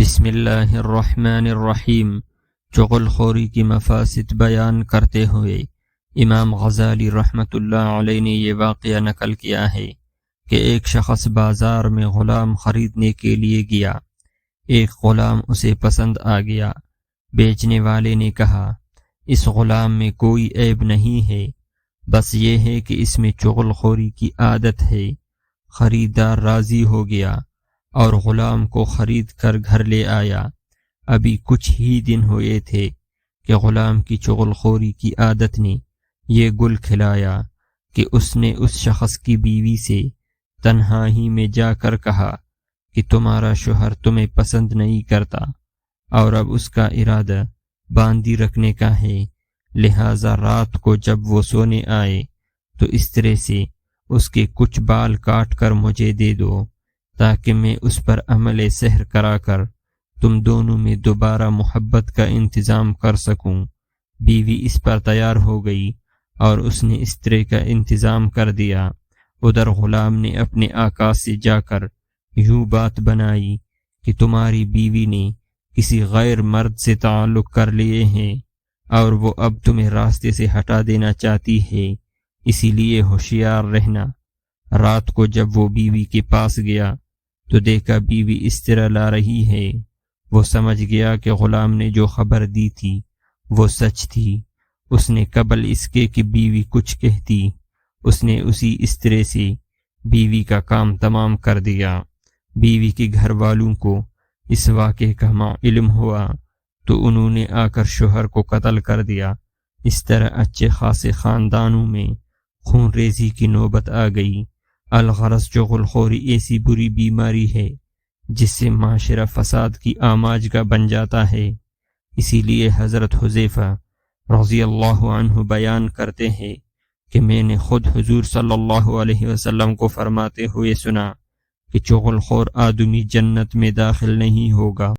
بسم اللہ الرحمن الرحیم۔ چغل خوری کی مفاسد بیان کرتے ہوئے امام غزالی رحمۃ اللہ علیہ نے یہ واقعہ نقل کیا ہے کہ ایک شخص بازار میں غلام خریدنے کے لیے گیا۔ ایک غلام اسے پسند آ گیا۔ بیچنے والے نے کہا، اس غلام میں کوئی عیب نہیں ہے، بس یہ ہے کہ اس میں چغل خوری کی عادت ہے۔ خریدار راضی ہو گیا اور غلام کو خرید کر گھر لے آیا۔ ابھی کچھ ہی دن ہوئے تھے کہ غلام کی چغل خوری کی عادت نے یہ گل کھلایا کہ اس نے اس شخص کی بیوی سے تنہائی میں جا کر کہا کہ تمہارا شوہر تمہیں پسند نہیں کرتا اور اب اس کا ارادہ باندھی رکھنے کا ہے، لہذا رات کو جب وہ سونے آئے تو اس طرح سے اس کے کچھ بال کاٹ کر مجھے دے دو تاکہ میں اس پر عمل سحر کرا کر تم دونوں میں دوبارہ محبت کا انتظام کر سکوں۔ بیوی اس پر تیار ہو گئی اور اس نے اس طرح کا انتظام کر دیا۔ ادھر غلام نے اپنے آقا سے جا کر یوں بات بنائی کہ تمہاری بیوی نے کسی غیر مرد سے تعلق کر لیے ہیں اور وہ اب تمہیں راستے سے ہٹا دینا چاہتی ہے، اسی لیے ہوشیار رہنا۔ رات کو جب وہ بیوی کے پاس گیا تو دیکھا بیوی اس طرح لا رہی ہے۔ وہ سمجھ گیا کہ غلام نے جو خبر دی تھی وہ سچ تھی۔ اس نے قبل اس کے کہ بیوی کچھ کہتی، اس نے اسی اس طرح سے بیوی کا کام تمام کر دیا۔ بیوی کے گھر والوں کو اس واقعے کا علم ہوا تو انہوں نے آ کر شوہر کو قتل کر دیا۔ اس طرح اچھے خاصے خاندانوں میں خون ریزی کی نوبت آ گئی۔ الغرض چغل خوری ایسی بری بیماری ہے جس سے معاشرہ فساد کی آماج کا بن جاتا ہے۔ اسی لیے حضرت حذیفہ رضی اللہ عنہ بیان کرتے ہیں کہ میں نے خود حضور صلی اللہ علیہ وسلم کو فرماتے ہوئے سنا کہ چغل خور آدمی جنت میں داخل نہیں ہوگا۔